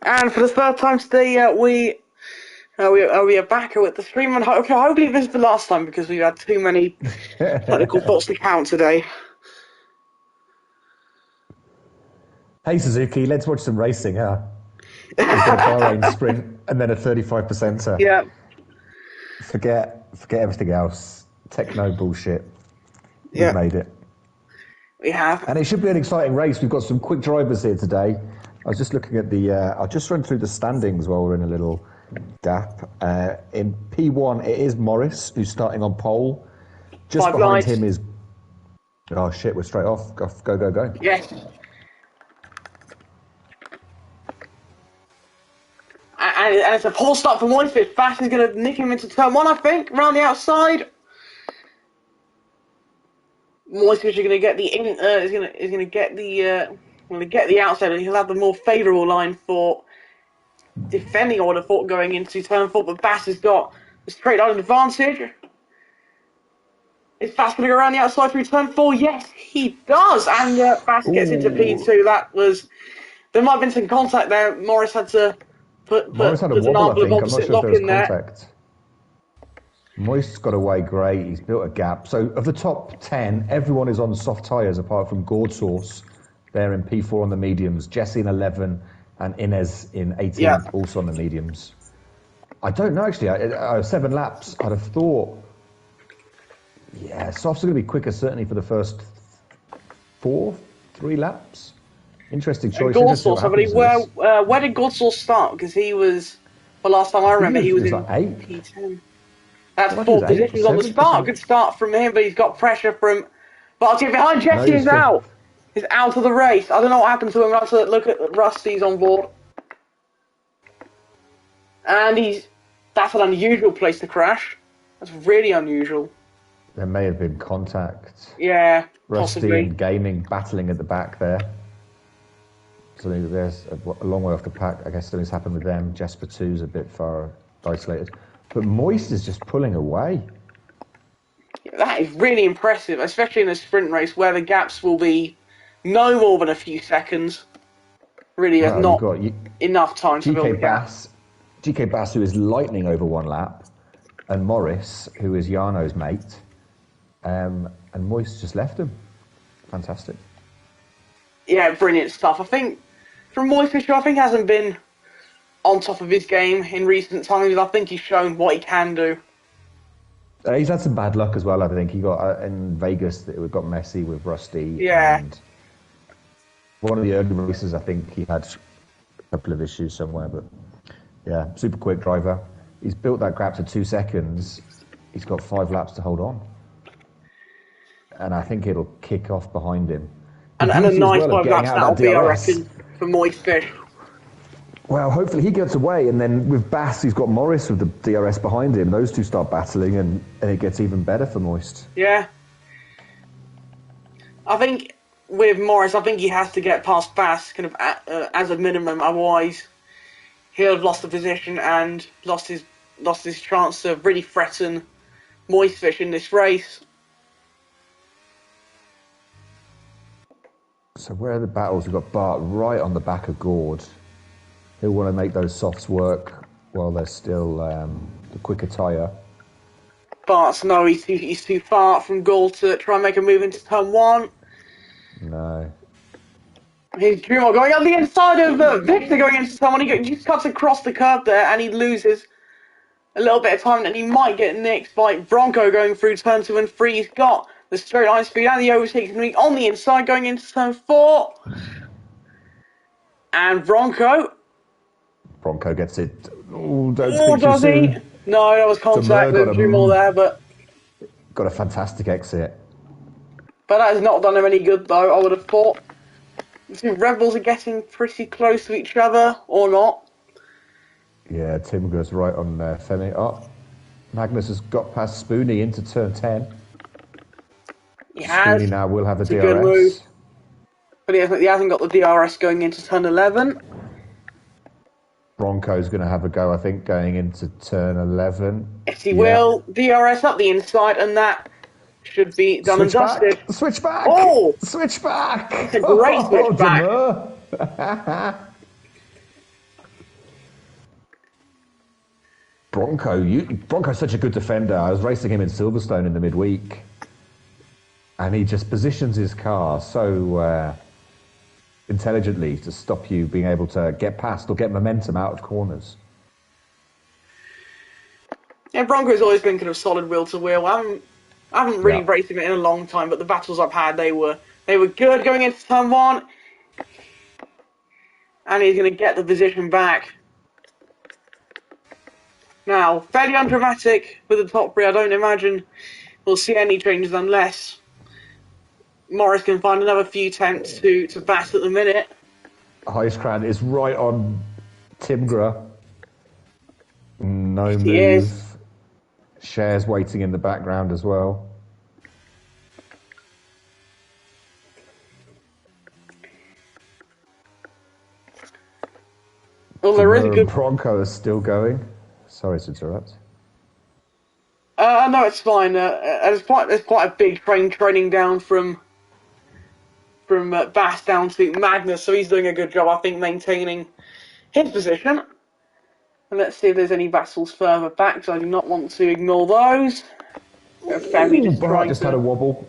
And for the third time today, we are back with the stream, and hopefully this is the last time because we've had too many technical thoughts to count today. Hey Suzuki, let's watch some racing, huh? We've got a Bahrain sprint and then a 35%er. Yeah. Forget everything else. Techno bullshit. Yeah. We've made it. We have. And it should be an exciting race. We've got some quick drivers here today. I was just looking at I'll just run through the standings while we're in a little gap. In P1, it is Morris who's starting on pole. Just behind him is... Oh shit, we're straight off. Go. Yes. And it's a poor start for Moisfish. Bash is going to nick him into turn one, I think, around the outside. Moisfish is going to get the outside, and he'll have the more favourable line for defending. I would have thought going into turn four, but Bass has got the straight line advantage. Is Bass going to go around the outside through turn four? Yes, he does, and Bass gets into P2. There might have been some contact there. Morris had to Morris had a wobble, I think. I'm not sure if there was contact. Moist's got away great. He's built a gap. So of the top 10, everyone is on soft tyres apart from Gourd Sauce. They're in P4 on the mediums. Jesse in 11 and Inez in 18 also on the mediums. I don't know, actually. 7 laps, I'd have thought... Yeah, softs are going to be quicker, certainly for the first 3 laps. Interesting choice. Gourd Sauce, where did Gourd Sauce start? Because he was... The last time I remember, he was in like 8. P10. That's 4 positions on the start. Good start from him, but he's got pressure from... But behind Jesse is out. He's out of the race. I don't know what happened to him. I have to look at Rusty's on board. And that's an unusual place to crash. That's really unusual. There may have been contact. Yeah, Rusty possibly. and Gaming battling at the back there. So there's a long way off the pack. I guess something's happened with them. Jasper 2's a bit far isolated. But Moist is just pulling away. That is really impressive, especially in a sprint race where the gaps will be no more than a few seconds. Really, there's not enough time to build a gap. GK Bass, who is lightning over 1 lap, and Morris, who is Jarno's mate, and Moist just left him. Fantastic. Yeah, brilliant stuff. I think from Moist, who I think hasn't been on top of his game in recent times. I think he's shown what he can do. He's had some bad luck as well, I think. He got in Vegas, it got messy with Rusty. Yeah. And one of the early races, I think he had a couple of issues somewhere. But yeah, super quick driver. He's built that gap to 2 seconds. He's got 5 laps to hold on. And I think it'll kick off behind him. And a nice 5 laps that'll be, I reckon, for Moist Fish. Well, hopefully he gets away, and then with Bass, he's got Morris with the DRS behind him. Those two start battling, and it gets even better for Moist. Yeah. I think with Morris, I think he has to get past Bass kind of as a minimum. Otherwise, he'll have lost the position and lost his chance to really threaten Moist Fish in this race. So where are the battles? We've got Bart right on the back of Gourd. He'll want to make those softs work while they're still the quicker tyre. Bart's he's too far from goal to try and make a move into turn 1. No. Here's Jumar going on the inside of Victor going into turn 1. He just cuts across the curb there and he loses a little bit of time, and he might get nicked by Bronco going through turn 2 and 3. He's got the straight line speed and the overtake on the inside going into turn 4. And Bronco gets it. Oh, does he? No, that was contact with Jumar there, but... Got a fantastic exit. But that has not done him any good, though, I would have thought. The two Rebels are getting pretty close to each other, or not. Yeah, Tim goes right on Femi. Oh, Magnus has got past Spoonie into turn 10. Spoonie now will have the DRS. Good move. But he hasn't got the DRS going into turn 11. Bronco's going to have a go, I think, going into turn 11. Yes, he will. DRS up the inside, and that should be done and dusted. Switch back! Oh! Switch back! It's a great switch back. Bronco's such a good defender. I was racing him in Silverstone in the midweek, and he just positions his car so intelligently to stop you being able to get past or get momentum out of corners. Yeah, Bronco's always been kind of solid wheel to wheel. I haven't really raced him in a long time, but the battles I've had, they were good going into turn 1. And he's going to get the position back. Now, fairly undramatic with the top 3. I don't imagine we'll see any changes unless Morris can find another few tenths to bat at the minute. Huiskraan is right on Timgra. No move. Is. Cher's waiting in the background as well. Well, there is a good... Bronco is still going. Sorry to interrupt. No, it's fine. There's quite a big train training down from Bass down to Magnus, so he's doing a good job, I think, maintaining his position. And let's see if there's any battles further back, because I do not want to ignore those. Bart just had a wobble.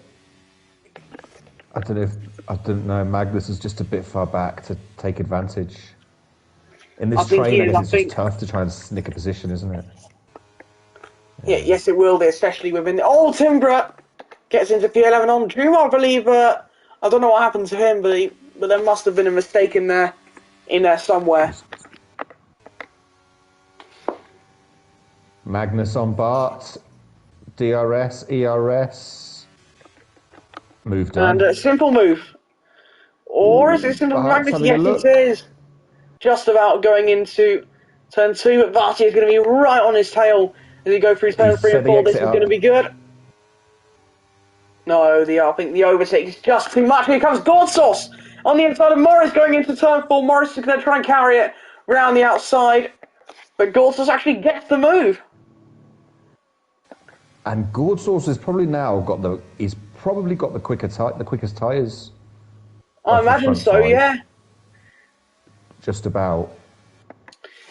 I don't know. Magnus is just a bit far back to take advantage. In this train, it's just tough to try and snick a position, isn't it? Yeah, yes, it will be, especially within... Oh, Timbra gets into P11 on Juma, I believe. I don't know what happened to him, but there must have been a mistake in there somewhere. Magnus on Bart. DRS, ERS. Move done. And a simple move. Or is it simple Magnus? Yes, it is. Just about going into turn 2, but Varty is going to be right on his tail as he go through turn 3 and 4. This is going to be good. No, I think the overtake is just too much. Here comes Gordsauce on the inside of Morris going into turn 4. Morris is going to try and carry it round the outside, but Gordsauce actually gets the move. And Gordsauce has probably now got the quickest tyres. I imagine so, yeah. Just about.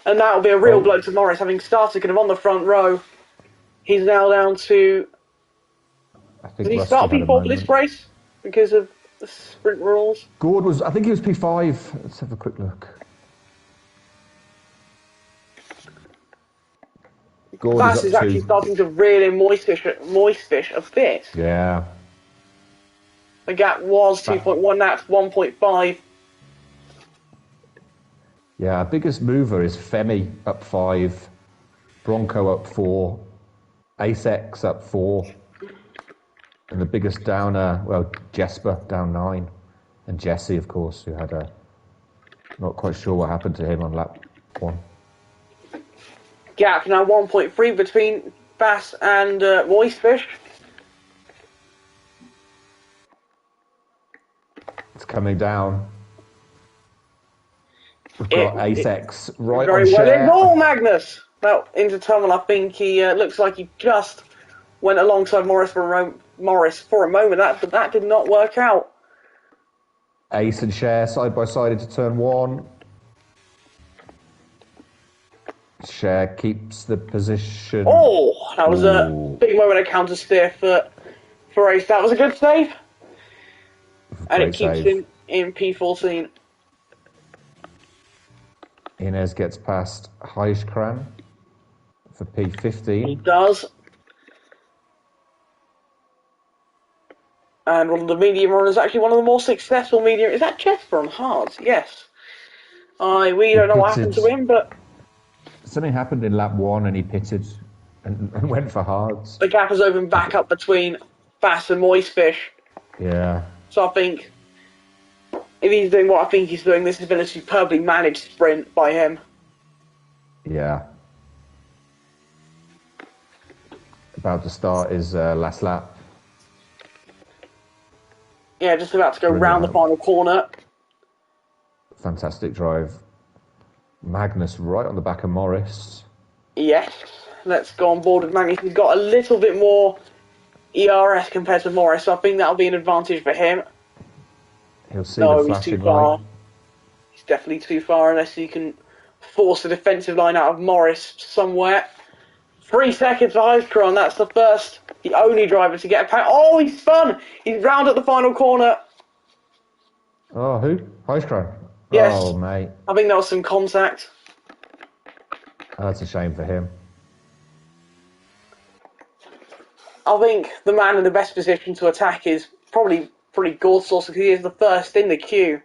And that'll be a real blow to Morris, having started kind of on the front row. He's now down to... Did he start P4 for this race because of the sprint rules? I think he was P5. Let's have a quick look. Bass is actually starting to really moist fish a bit. Yeah. The gap was 2.1, that's 1.5. Yeah, biggest mover is Femi up 5, Bronco up 4, Ace-X up 4, and the biggest downer, well, Jesper down 9, and Jesse, of course, who had not quite sure what happened to him on lap 1. Gap now 1.3 between Bass and Moistfish. It's coming down. We've got Ace-X right very on Cher. well, Magnus! Well, into terminal, I think he looks like he just went alongside Morris for a moment. That did not work out. Ace and Cher side by side into turn 1. Cher keeps the position. Oh, that was a big moment of counter steer for Ace. That was a good save. And it keeps him in P14. Inez gets past Huiskraan for P15. He does. And one of the medium runners, actually one of the more successful medium. Is that Jesper on hards? Yes. We don't know what happened to him, but... Something happened in lap 1 and he pitted and went for hards. The gap has opened back up between Bass and Moistfish. Yeah. So I think if he's doing what I think he's doing, this has been a superbly managed sprint by him. Yeah. About to start his last lap. Yeah, just about to go round the final corner. Fantastic drive. Magnus right on the back of Morris. Yes, let's go on board with Magnus. He's got a little bit more ERS compared to Morris, so I think that'll be an advantage for him. He'll see the flashing he's too far. light. He's definitely too far unless he can force a defensive line out of Morris somewhere. 3 seconds for Heistkron. That's the only driver to get a pound. Oh, he's spun. He's round at the final corner. Oh, who? Heistkron. Yes. Oh, mate. I think there was some contact. Oh, that's a shame for him. I think the man in the best position to attack is probably Gordsource because he is the first in the queue.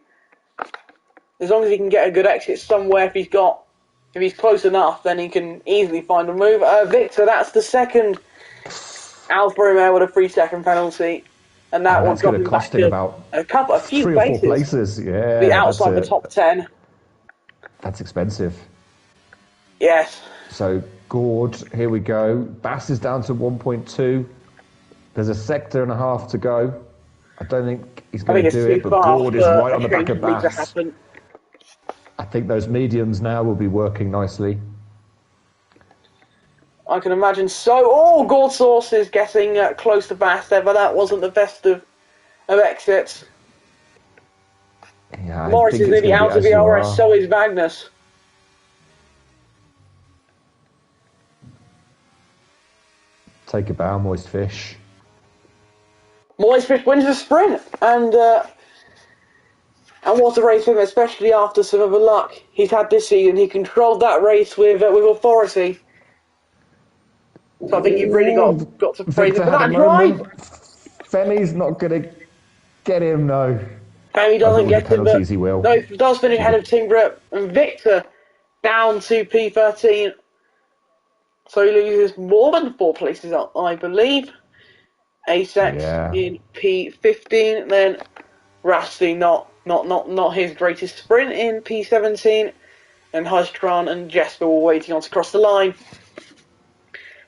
As long as he can get a good exit somewhere, if he's close enough, then he can easily find a move. Victor, that's the second Alfa Romeo with a 3-second penalty, and that one's going to cost him about a few 3 or 4 places. Yeah, the outside the top 10. That's expensive. Yes. So Gord, here we go. Bass is down to 1.2. There's a sector and a half to go. I don't think he's going to do it, but Gord is right on the back of Bass. I think those mediums now will be working nicely. I can imagine so. Oh, Gordsource is getting close to Bass there, but that wasn't the best of exits. Yeah, Morris is nearly out of the RS, so is Magnus. Take a bow, Moist Fish. Moist Fish wins the sprint, and what a race for him, especially after some of the luck he's had this season. He controlled that race with authority. So I think you've really got to praise him for that drive. Femi's not going to get him, no. Femi doesn't get him, but he will. No, he does finish ahead of Tingbrook and Victor down to P13. So he loses more than 4 places, I believe. Asex in P15, then Rusty not his greatest sprint in P17, and Heistkron and Jesper were waiting on to cross the line.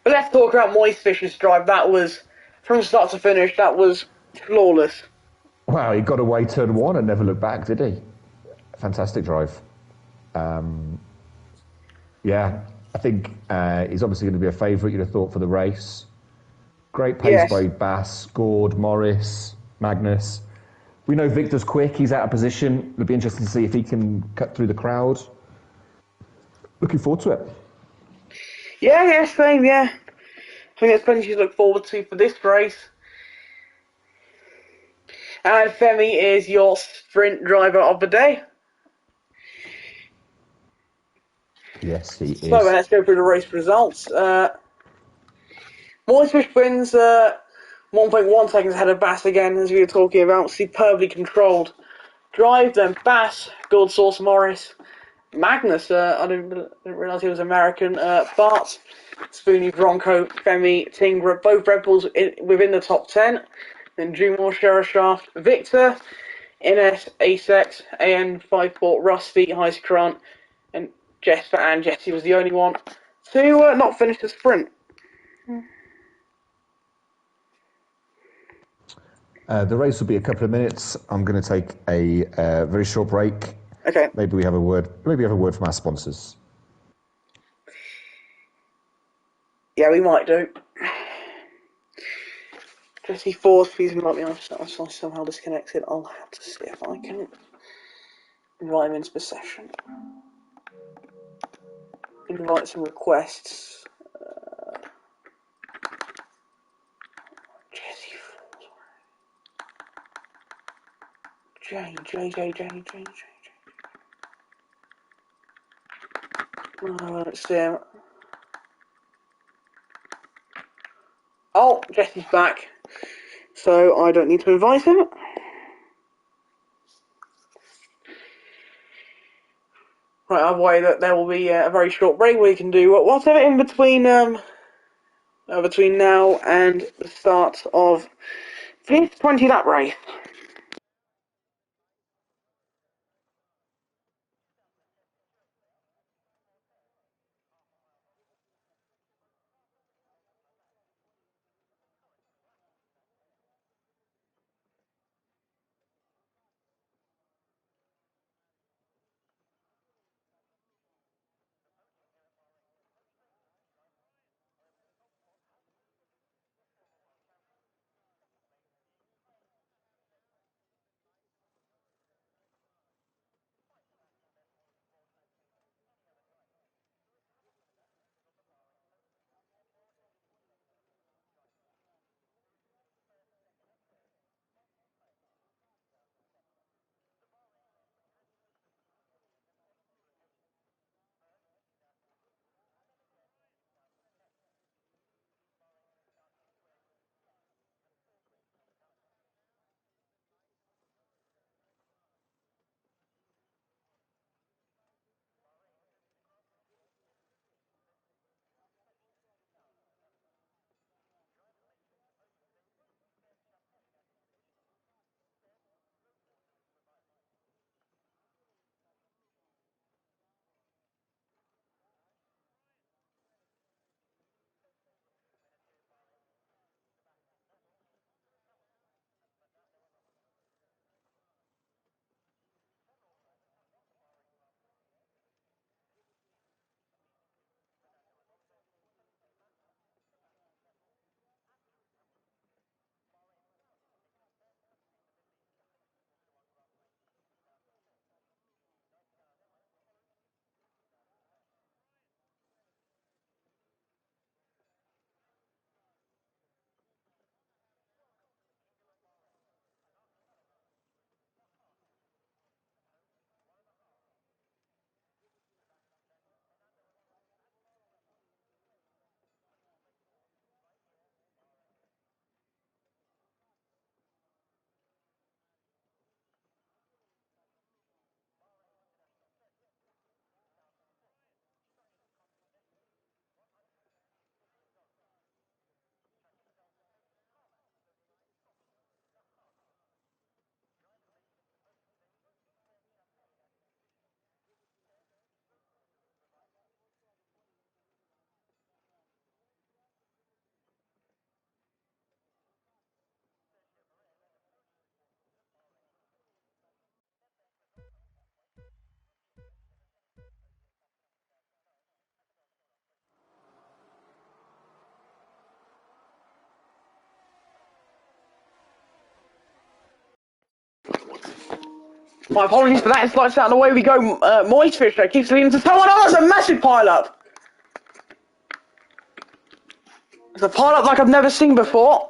But let's talk about Moist Fish's drive. That was, from start to finish, that was flawless. Wow, he got away turn 1 and never looked back, did he? Fantastic drive. Yeah, I think he's obviously going to be a favourite, you'd have thought, for the race. Great pace by Bass, Gord, Morris, Magnus. We know Victor's quick, he's out of position. It'll be interesting to see if he can cut through the crowd. Looking forward to it. Yeah, same, yeah. I think there's plenty to look forward to for this race. And Femi is your sprint driver of the day. Yes, he is. So let's go through the race results. Moistfish wins 1.1 seconds ahead of Bass again, as we were talking about. Superbly controlled drive. Then Bass, Gordsource, Morris, Magnus. I didn't realise he was American. Bart, Spoonie, Bronco, Femi, Tingra, both Red Bulls within the top 10. Then Jumor, Sherashaft, Victor, Ines, Asex, AN54, Rusty, Heistkron, and Jesper and Jesse was the only one to not finish the sprint. The race will be a couple of minutes. I'm going to take a very short break. Okay. Maybe we have a word. Maybe we have a word from our sponsors. Yeah, we might do. Jesse Ford, please invite me on. I somehow disconnected. I'll have to see if I can invite him into the session. Invite some requests. Jesse Ford. J. Oh, let's see him. Oh, Jesse's back. So I don't need to invite him. Right, I've way that there will be a very short break where you can do whatever in between between now and the start of the 20 lap race. My apologies for that. It's lights out and away we go. Moist Fisher keeps leading to someone else. A massive pile-up. It's a pile-up like I've never seen before.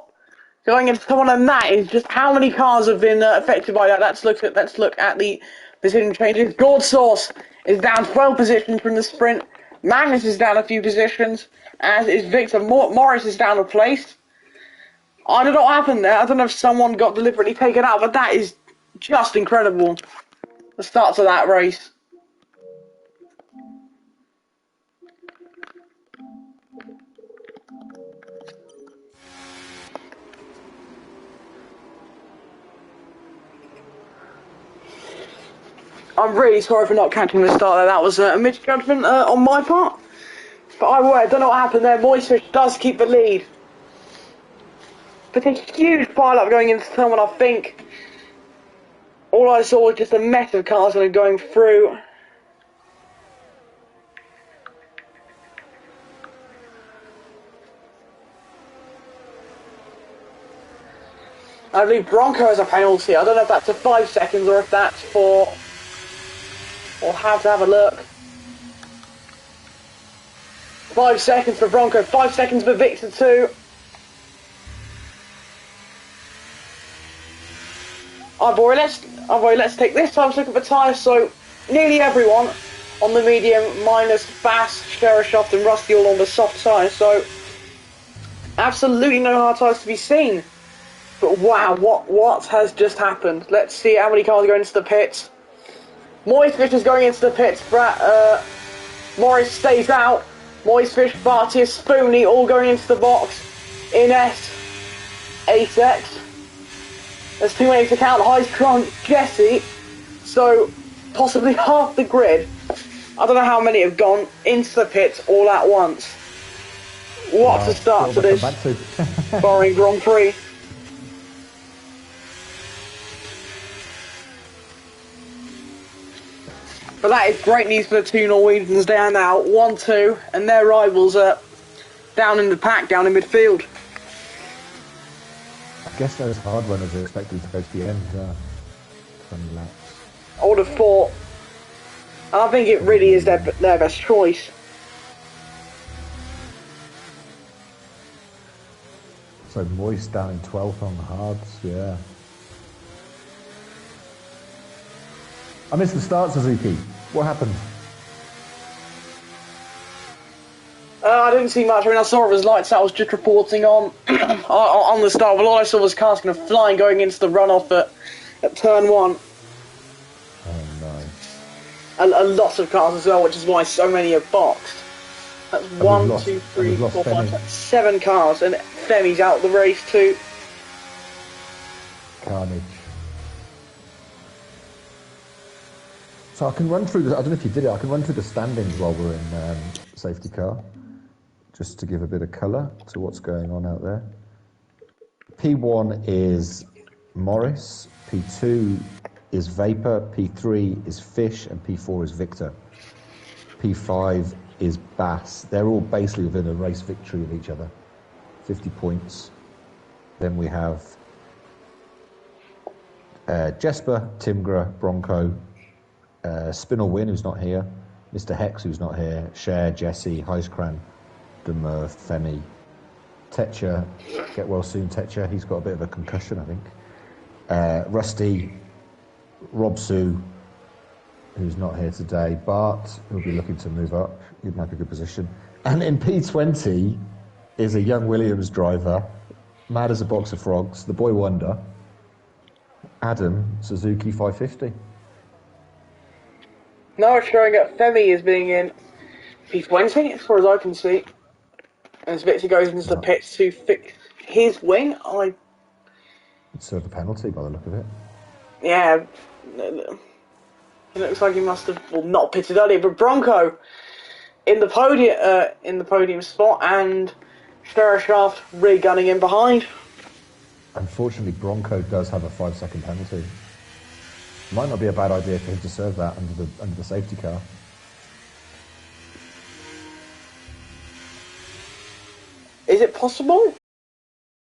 Going into someone, and that is just how many cars have been affected by that. Let's look at the position changes. Gold Source is down 12 positions from the sprint. Magnus is down a few positions, as is Victor. Morris is down a place. I don't know what happened there. I don't know if someone got deliberately taken out, but that is just incredible. The start to that race. I'm really sorry for not catching the start there. That was a misjudgment on my part. But I don't know what happened there. Moistfish does keep the lead. But a huge pile-up going into someone, I think. All I saw was just a mess of cars that are going through. I believe Bronco has a penalty. I don't know if that's for 5 seconds or if that's for... We'll have to have a look. 5 seconds for Bronco, 5 seconds for Victor too. Let's take this time to look at the tyres. So nearly everyone on the medium, minus Bass, Sherashoft and Rusty, all on the soft tyres. So absolutely no hard tyres to be seen. But wow, what has just happened? Let's see how many cars are going into the pits. Moistfish is going into the pits. Morris stays out. Moistfish, Bartius, Spoony all going into the box. Ines, Asex. There's too many to count. Highstrung, Jesse. So possibly half the grid. I don't know how many have gone into the pits all at once. What a start to this Bahrain Grand Prix. But that is great news for the two Norwegians. They are now 1-2, and their rivals are down in the pack, down in midfield. I guess those hard runners are expected to go to the end. 20 laps. I would have thought. And I think it really is their best choice. So Moist down in 12th on the hards, yeah. I missed the start, Suzuki. What happened? I didn't see much. I mean, I saw it was lights out. I was just reporting on on the start. But all I saw was cars kind of flying going into the runoff at turn 1. Oh no. A lot of cars as well, which is why so many are boxed. That's 1, 2, 3, 4, 5, 6, 7 cars, and Femi's out the race too. Carnage. So I can run through I don't know if you did it, I can run through the standings while we're in safety car, just to give a bit of colour to what's going on out there. P1 is Morris, P2 is Vapor, P3 is Fish, and P4 is Victor. P5 is Bass. They're all basically within a race victory of each other, 50 points. Then we have Jesper, Timgra, Bronco, Spinel Win, who's not here, Mr. Hex, who's not here, Cher, Jesse, Heiskran, Demur, Femi, Tetcher, get well soon, Tetcher, he's got a bit of a concussion, I think. Rusty, Robsu, who's not here today, Bart, who'll be looking to move up, he'd make a good position. And in P20 is a young Williams driver, mad as a box of frogs, the boy wonder, Adam, Suzuki 550. Now it's showing that Femi is being in P20, as far as I can see. And as Victor goes into the pits to fix his wing, He'd serve a penalty by the look of it. Yeah. It looks like he must have, well, not pitted earlier, but Bronco in the podium spot, and Sherashoft really gunning in behind. Unfortunately, Bronco does have a 5-second penalty. Might not be a bad idea for him to serve that under the safety car. Is it possible?